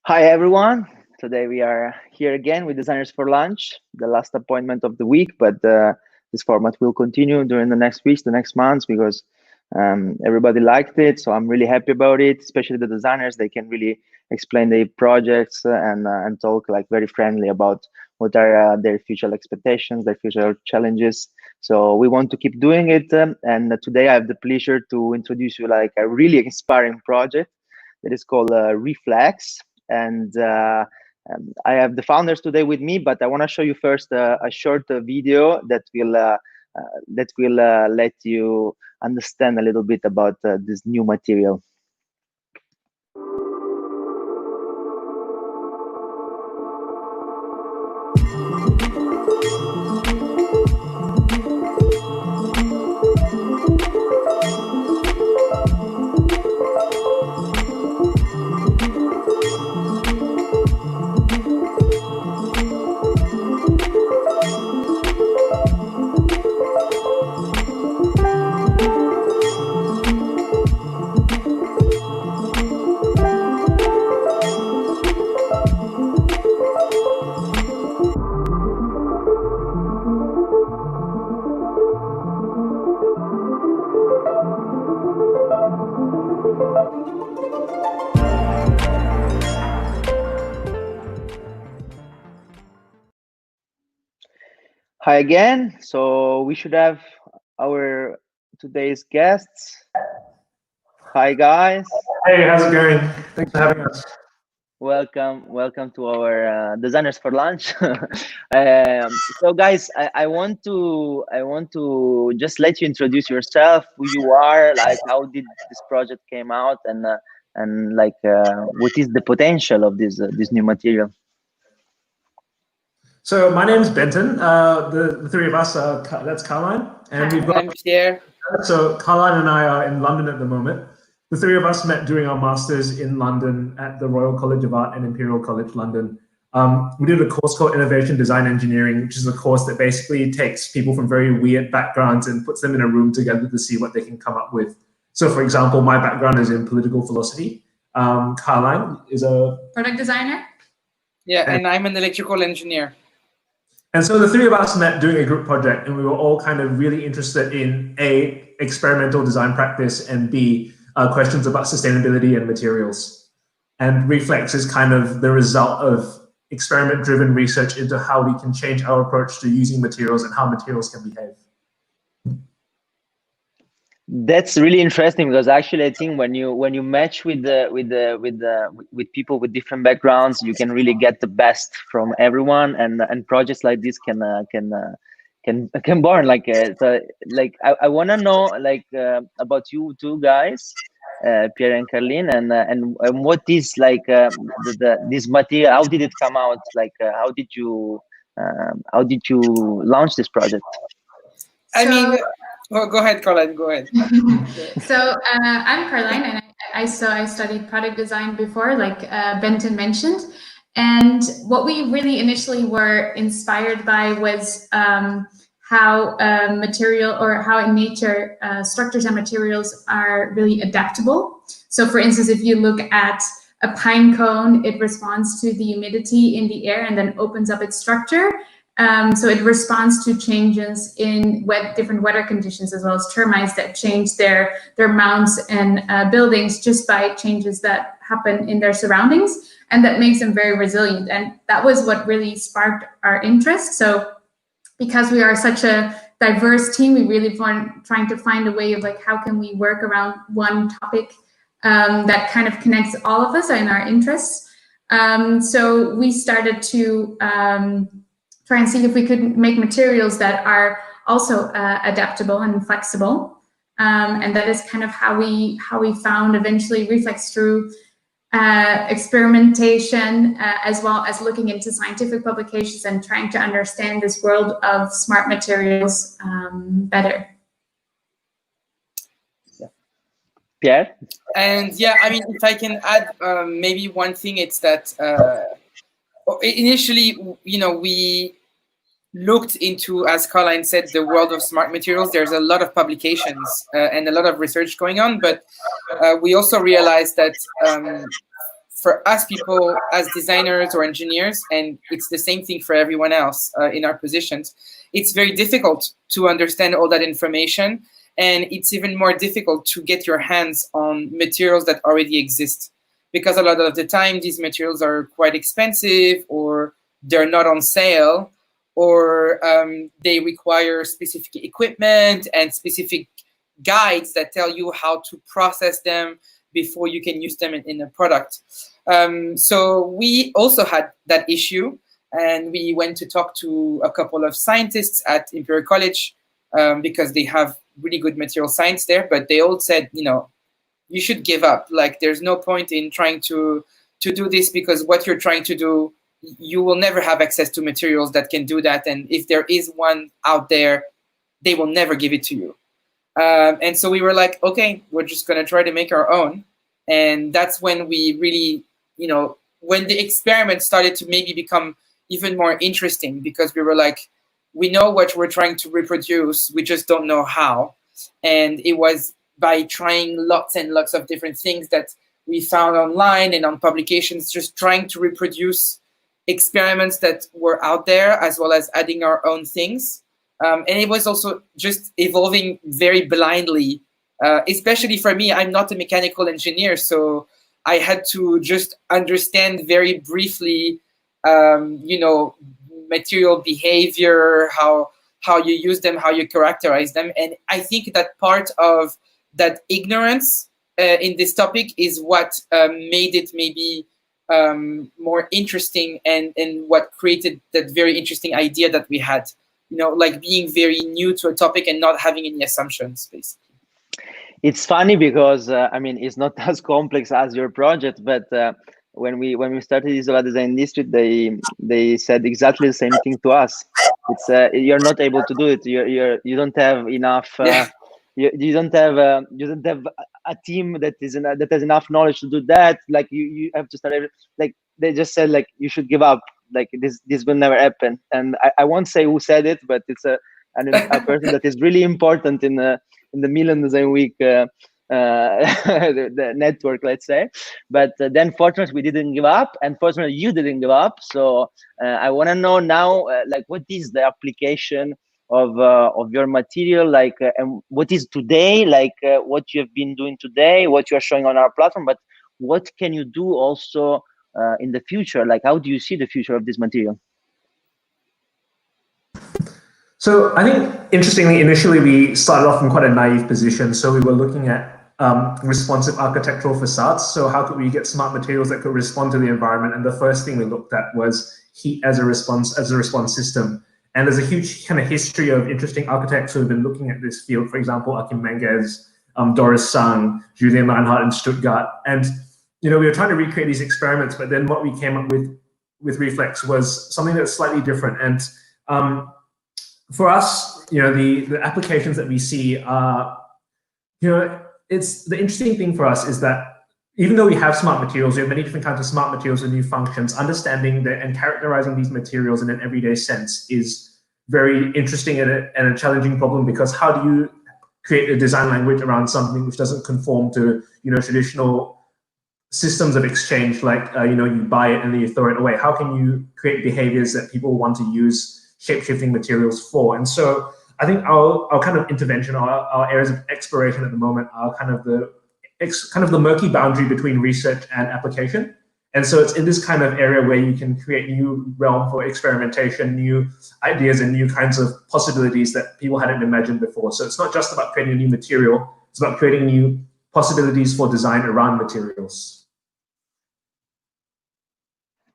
Hi everyone. Today we are here again with Designers for Lunch, the last appointment of the week, but this format will continue during the next weeks, the next months, because everybody liked it. So I'm really happy about it, especially the designers. They can really explain their projects and talk like very friendly about what are their future expectations, their future challenges. So we want to keep doing it. And today I have the pleasure to introduce you like a really inspiring project that is called Reflex. And I have the founders today with me, but I want to show you first a short video that will let you understand a little bit about this new material. Hi again. So we should have our today's guests. Hi guys. Hey, how's it going? Thanks for having us. Welcome to our Designers for Lunch. So guys, I want to just let you introduce yourself, who you are, like how did this project came out, and like what is the potential of this new material. So my name is Benton. The three of us, that's Karlijn. And we've got, I'm Pierre. So Karlijn and I are in London at the moment. The three of us met during our masters in London at the Royal College of Art and Imperial College London. We did a course called Innovation Design Engineering, which is a course that basically takes people from very weird backgrounds and puts them in a room together to see what they can come up with. So for example, my background is in political philosophy. Karlijn is a product designer. Yeah, and I'm an electrical engineer. And so the three of us met doing a group project, and we were all kind of really interested in A, experimental design practice, and B, questions about sustainability and materials. And Reflex is kind of the result of experiment-driven research into how we can change our approach to using materials and how materials can behave. That's really interesting, because actually I think when you match with people with different backgrounds, you can really get the best from everyone, and projects like this can born like so like I want to know like about you two guys, Pierre and Karlijn, and what is like this material, how did it come out, like how did you launch this project? I mean, well, go ahead, Karlijn, go ahead. So I'm Karlijn, and I studied product design before, like Benton mentioned. And what we really initially were inspired by was how material, or how in nature structures and materials are really adaptable. So for instance, if you look at a pine cone, it responds to the humidity in the air and then opens up its structure. So it responds to changes in different weather conditions, as well as termites that change their mounts and buildings just by changes that happen in their surroundings, and that makes them very resilient. And that was what really sparked our interest. So because we are such a diverse team, we really trying to find a way of like, how can we work around one topic that kind of connects all of us and our interests. So we started to try and see if we could make materials that are also adaptable and flexible, and that is kind of how we found eventually Reflex through experimentation, as well as looking into scientific publications and trying to understand this world of smart materials better. Pierre? And yeah, I mean, if I can add maybe one thing, it's that initially, you know, we looked into, as Karlijn said, the world of smart materials. There's a lot of publications and a lot of research going on, but we also realized that for us people as designers or engineers, and it's the same thing for everyone else in our positions, it's very difficult to understand all that information, and it's even more difficult to get your hands on materials that already exist, because a lot of the time these materials are quite expensive, or they're not on sale, or they require specific equipment and specific guides that tell you how to process them before you can use them in a product. So we also had that issue, and we went to talk to a couple of scientists at Imperial College because they have really good material science there, but they all said, you know, you should give up. Like, there's no point in trying to do this, because what you're trying to do, you will never have access to materials that can do that. And if there is one out there, they will never give it to you. And so we were like, okay, we're just going to try to make our own. And that's when we really, you know, when the experiment started to maybe become even more interesting, because we were like, we know what we're trying to reproduce, we just don't know how. And it was by trying lots and lots of different things that we found online and on publications, just trying to reproduce experiments that were out there, as well as adding our own things. And it was also just evolving very blindly, especially for me. I'm not a mechanical engineer, so I had to just understand very briefly, you know, material behavior, how you use them, how you characterize them. And I think that part of that ignorance in this topic is what made it maybe more interesting, and what created that very interesting idea that we had, you know, like being very new to a topic and not having any assumptions, basically. It's funny because I mean, it's not as complex as your project, but when we started Isola.design District, they said exactly the same thing to us. It's you're not able to do it. You don't have enough. You don't have a team that has enough knowledge to do that. Like you have to start like they just said, like, you should give up. Like this will never happen. And I won't say who said it, but it's a person that is really important in the Milan Design Week the network, let's say. But then fortunately we didn't give up, and fortunately you didn't give up. So I want to know now, like, what is the application of your material, like, and what is today, like, what you have been doing today, what you are showing on our platform, but what can you do also in the future? Like, how do you see the future of this material? So I think, interestingly, initially we started off in quite a naive position. So we were looking at responsive architectural facades. So how could we get smart materials that could respond to the environment? And the first thing we looked at was heat as a response system. And there's a huge kind of history of interesting architects who have been looking at this field. For example, Achim Menges, Doris Sang, Julien Reinhardt in Stuttgart. And, you know, we were trying to recreate these experiments, but then what we came up with Reflex was something that's slightly different. And for us, you know, the applications that we see are, you know, it's the interesting thing for us is that even though we have smart materials, we have many different kinds of smart materials and new functions, understanding that and characterizing these materials in an everyday sense is very interesting and a challenging problem, because how do you create a design language around something which doesn't conform to, you know, traditional systems of exchange, like, you know, you buy it and then you throw it away? How can you create behaviors that people want to use shape-shifting materials for? And so I think our kind of intervention, our areas of exploration at the moment are kind of the murky boundary between research and application. And so it's in this kind of area where you can create new realm for experimentation, new ideas and new kinds of possibilities that people hadn't imagined before. So it's not just about creating a new material, it's about creating new possibilities for design around materials.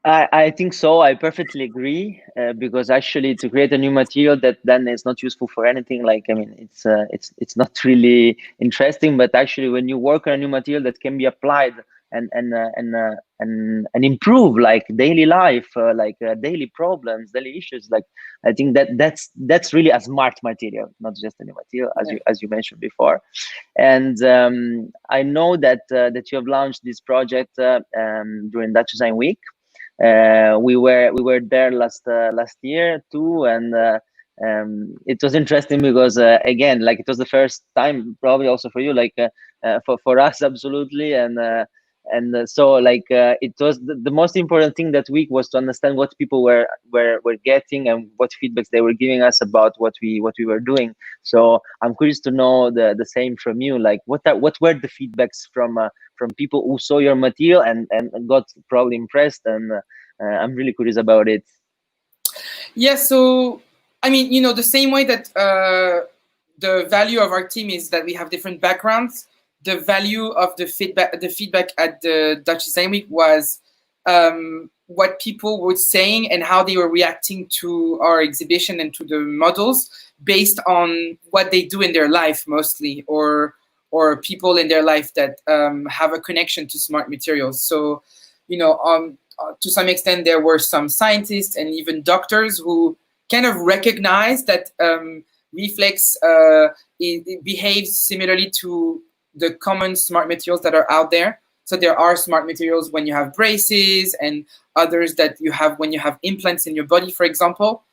I think so. I perfectly agree, because actually to create a new material that then is not useful for anything, like, I mean, it's not really interesting. But actually, when you work on a new material that can be applied and improve, like, daily life, like daily problems, daily issues, like, I think that's really a smart material, not just a new material, as you mentioned before. And I know that you have launched this project during Dutch Design Week. We were there last year too, and it was interesting because again, like, it was the first time, probably also for you, like for us, absolutely. And so like it was the most important thing that week was to understand what people were getting and what feedbacks they were giving us about what we were doing. So I'm curious to know the same from you, like what were the feedbacks from people who saw your material and got probably impressed, and I'm really curious about it. Yeah, so I mean, you know, the same way that the value of our team is that we have different backgrounds, the value of the feedback at the Dutch Design Week was what people were saying and how they were reacting to our exhibition and to the models based on what they do in their life mostly, or people in their life that have a connection to smart materials. So, you know, to some extent, there were some scientists and even doctors who kind of recognized that reflex it behaves similarly to the common smart materials that are out there. So there are smart materials when you have braces and others that you have when you have implants in your body, for example.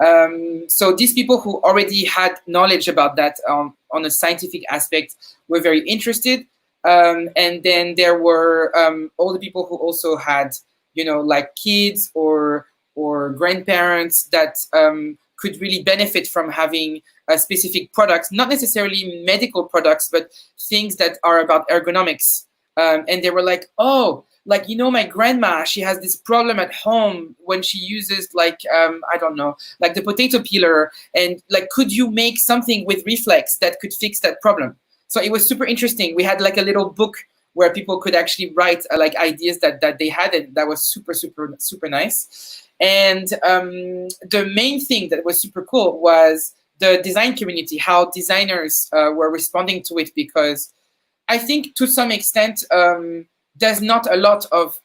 So these people who already had knowledge about that on a scientific aspect were very interested. And then there were all the people who also had, you know, like kids or grandparents that could really benefit from having specific products, not necessarily medical products, but things that are about ergonomics. And they were like, oh, like, you know, my grandma, she has this problem at home when she uses like, I don't know, like the potato peeler, and like, could you make something with reflex that could fix that problem? So it was super interesting. We had like a little book where people could actually write like ideas that they had, and that was super nice. And the main thing that was super cool was the design community, how designers were responding to it, because I think to some extent there's not a lot of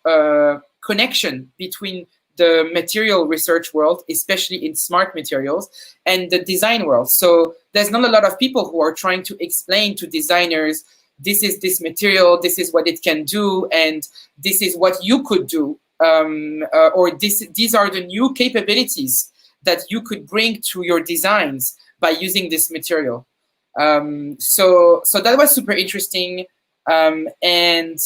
connection between the material research world, especially in smart materials, and the design world. So there's not a lot of people who are trying to explain to designers, this is this material, this is what it can do, and this is what you could do, or these are the new capabilities that you could bring to your designs by using this material. So that was super interesting, and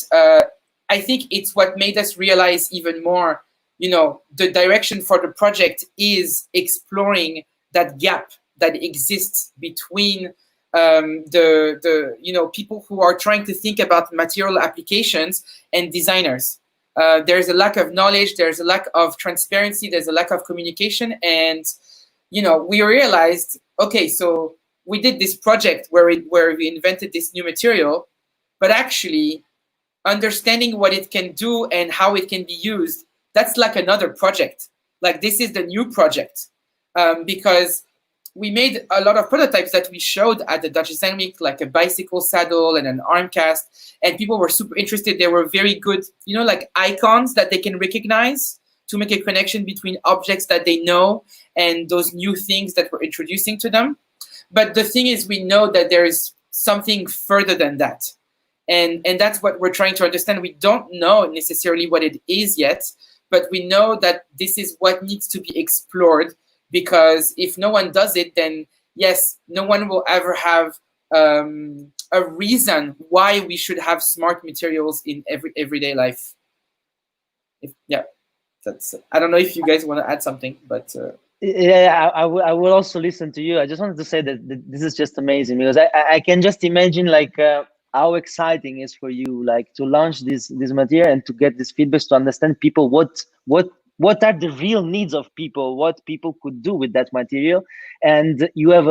I think it's what made us realize even more, you know, the direction for the project is exploring that gap that exists between the you know, people who are trying to think about material applications and designers. There's a lack of knowledge, there's a lack of transparency, there's a lack of communication, and you know, we realized, okay, so we did this project where we invented this new material, but actually understanding what it can do and how it can be used, that's like another project. Like, this is the new project, because we made a lot of prototypes that we showed at the Dutch Design Week, like a bicycle saddle and an arm cast, and people were super interested. They were very good, you know, like icons that they can recognize to make a connection between objects that they know and those new things that we're introducing to them. But the thing is, we know that there is something further than that. And that's what we're trying to understand. We don't know necessarily what it is yet, but we know that this is what needs to be explored, because if no one does it, then yes, no one will ever have a reason why we should have smart materials in everyday life. I don't know if you guys want to add something, but yeah, I will also listen to you. I just wanted to say that this is just amazing, because I can just imagine like how exciting it is for you, like to launch this material and to get this feedback, to understand people what are the real needs of people, what people could do with that material. And you have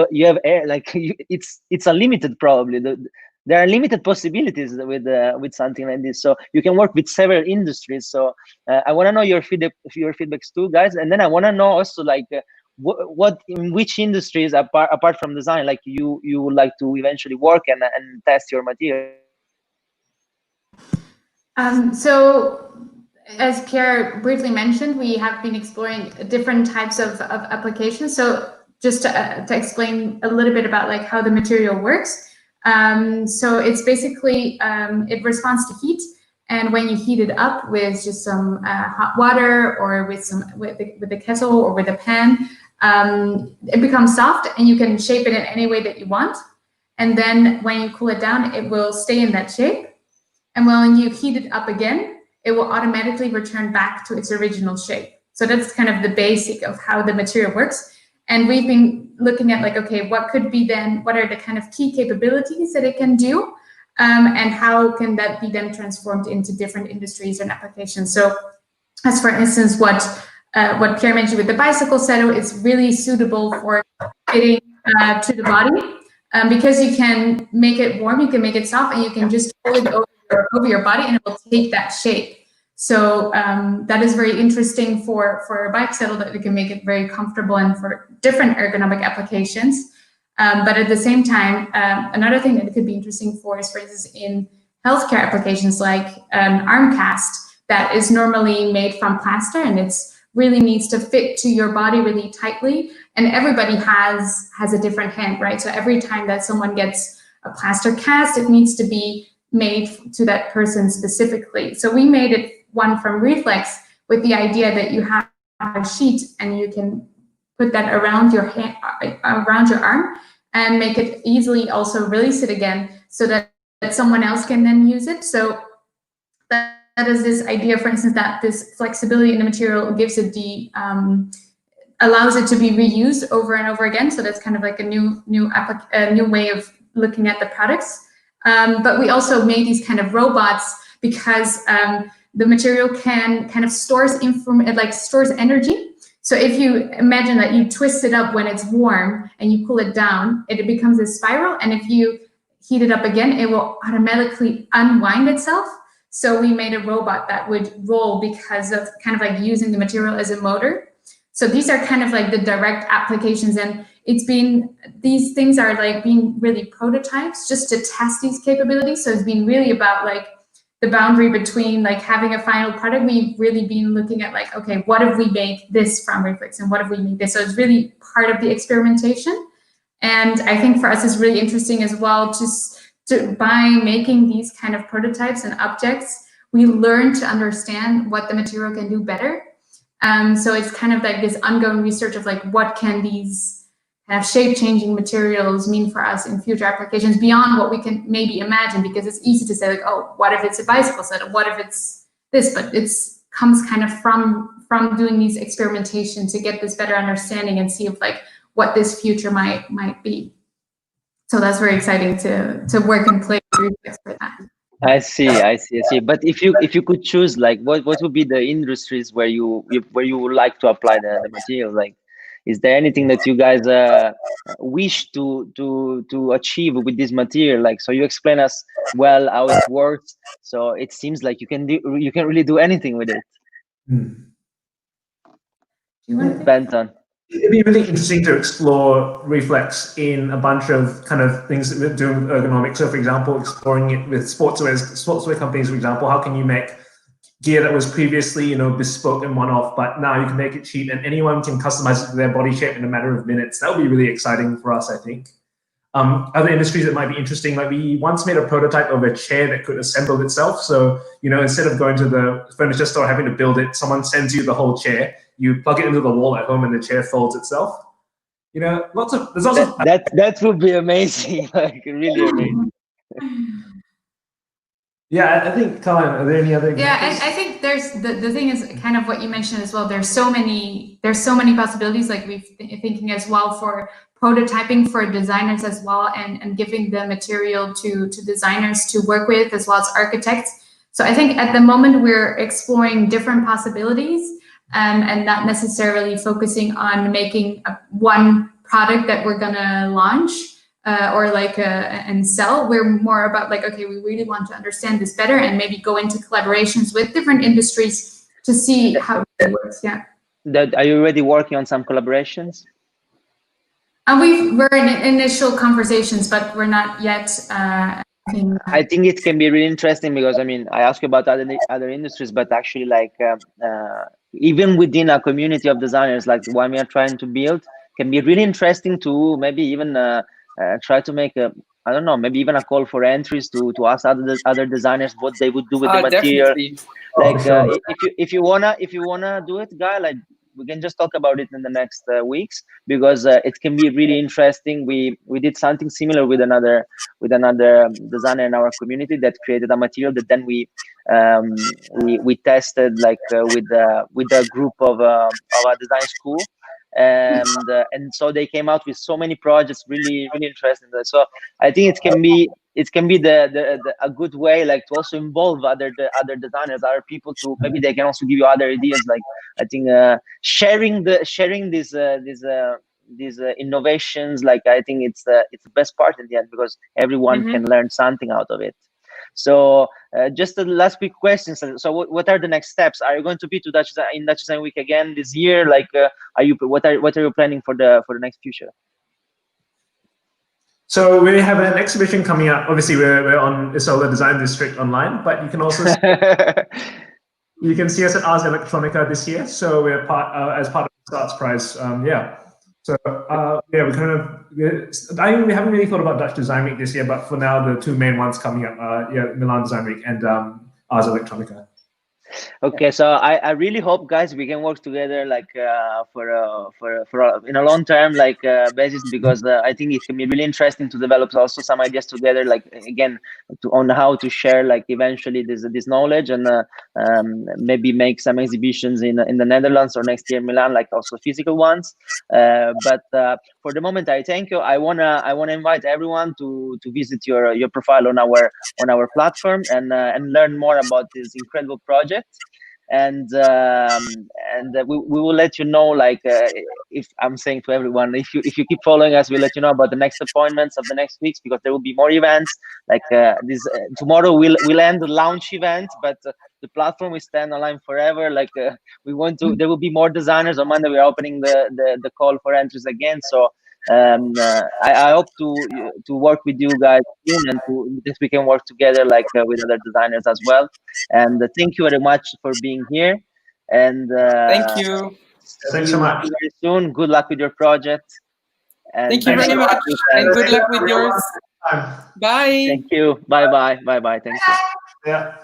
like it's unlimited, probably. There are limited possibilities with something like this, so you can work with several industries. So I want to know your feedbacks too, guys, and then I want to know also like what in which industries apart from design, like you would like to eventually work and test your material. So as Pierre briefly mentioned, we have been exploring different types of applications. So just to explain a little bit about like how the material works. So it's basically, it responds to heat, and when you heat it up with just some hot water, or with the kettle or with a pan, it becomes soft, and you can shape it in any way that you want. And then when you cool it down, it will stay in that shape. And when you heat it up again, it will automatically return back to its original shape. So that's kind of the basic of how the material works. And we've been looking at like, okay, what could be then, what are the kind of key capabilities that it can do? And how can that be then transformed into different industries and applications? So as for instance, what Pierre mentioned with the bicycle saddle, it's really suitable for fitting to the body because you can make it warm, you can make it soft, and you can just hold it over your body and it will take that shape. So that is very interesting for a bike saddle, that we can make it very comfortable and for different ergonomic applications. But at the same time, another thing that it could be interesting for is, for instance, in healthcare applications like an arm cast that is normally made from plaster, and it's really needs to fit to your body really tightly. And everybody has a different hand, right? So every time that someone gets a plaster cast, it needs to be made to that person specifically. So we made it one from Reflex with the idea that you have a sheet and you can put that around your hand, around your arm, and make it easily also release it again so that someone else can then use it. So that is this idea, for instance, that this flexibility in the material gives it the allows it to be reused over and over again. So that's kind of like a new way of looking at the products. But we also made these kind of robots because the material can kind of stores energy. So if you imagine that you twist it up when it's warm and you pull it down, it becomes a spiral. And if you heat it up again, it will automatically unwind itself. So we made a robot that would roll because of kind of like using the material as a motor. So these are kind of like the direct applications, and these things are like being really prototypes just to test these capabilities. So it's been really about like the boundary between like having a final product. We've really been looking at like, okay, what if we make this from Reflex and what if we make this? So it's really part of the experimentation. And I think for us it's really interesting as well, by making these kind of prototypes and objects, we learn to understand what the material can do better. So it's kind of like this ongoing research of like, what can these kind of shape-changing materials mean for us in future applications beyond what we can maybe imagine, because it's easy to say like, oh, what if it's a bicycle set? What if it's this? But it comes kind of from doing these experimentation to get this better understanding and see if like what this future might be. So that's very exciting to work and play with Reflex for that. I see. But if you could choose, like, what would be the industries where you would like to apply the material? Like, is there anything that you guys wish to achieve with this material? Like, so you explain us well how it works. So it seems like you can really do anything with it. Benton. It'd be really interesting to explore Reflex in a bunch of kind of things that we're doing with ergonomics. So, for example, exploring it with sportswear companies, for example, how can you make gear that was previously, bespoke and one-off, but now you can make it cheap and anyone can customize it to their body shape in a matter of minutes? That would be really exciting for us, I think. Other industries that might be interesting, like we once made a prototype of a chair that could assemble itself. So, instead of going to the furniture store, having to build it, someone sends you the whole chair. You plug it into the wall at home and the chair folds itself. There's lots of that would be amazing, like really amazing. Yeah, I think, Karlijn, are there any other examples? Yeah, I think there's the thing is kind of what you mentioned as well. There's so many possibilities. Like we've been thinking as well for prototyping for designers as well, and giving the material to designers to work with as well as architects. So I think at the moment we're exploring different possibilities. And not necessarily focusing on making one product that we're gonna launch and sell. We're more about like, okay, we really want to understand this better and maybe go into collaborations with different industries to see how it works. Yeah. Are you already working on some collaborations? We're in initial conversations, but we're not yet. I think it can be really interesting because I ask you about other industries, but actually like even within a community of designers, like the one we are trying to build, can be really interesting to maybe even try to make maybe even a call for entries to ask other designers what they would do with the material. Definitely. Like if you wanna do it, Guy, like just talk about it in the next weeks, because it can be really interesting. We did something similar with another designer in our community that created a material that then we tested like with a group of a design school, and so they came out with so many projects, really interesting. So I think it can be a good way, like, to also involve other designers, other people, to maybe they can also give you other ideas. Like, I think sharing these innovations, like, I think it's the best part in the end, because everyone can learn something out of it. So just the last quick question. So what are the next steps? Are you going to be to Dutch Design Week again this year? Like, what are you planning for the next future? So we have an exhibition coming up. Obviously, we're on Isola Design District online, but you can also you can see us at Ars Electronica this year. So we're as part of the Arts Prize. Yeah. So yeah, we haven't really thought about Dutch Design Week this year, but for now, the two main ones coming up, Milan Design Week and Ars Electronica. Okay, so I really hope, guys, we can work together, like for in a long term, like basis, because I think it can be really interesting to develop also some ideas together, like, again, on how to share, like, eventually this knowledge, and maybe make some exhibitions in the Netherlands, or next year in Milan, like also physical ones. But for the moment, I thank you. I wanna invite everyone to visit your profile on our platform, and learn more about this incredible project. And we will let you know, like, if I'm saying to everyone, if you keep following us, we'll let you know about the next appointments of the next weeks, because there will be more events. Like this tomorrow we'll end the launch event, but the platform will stand online forever. Like we want to, there will be more designers. On Monday we're opening the call for entries again. So I hope to work with you guys soon, and that we can work together, like with other designers as well. And thank you very much for being here. And thank you. Thanks so much. Very soon. Good luck with your project. And thank you very much, and good luck with yours. Bye. Thank you. Bye. Thank you. Yeah.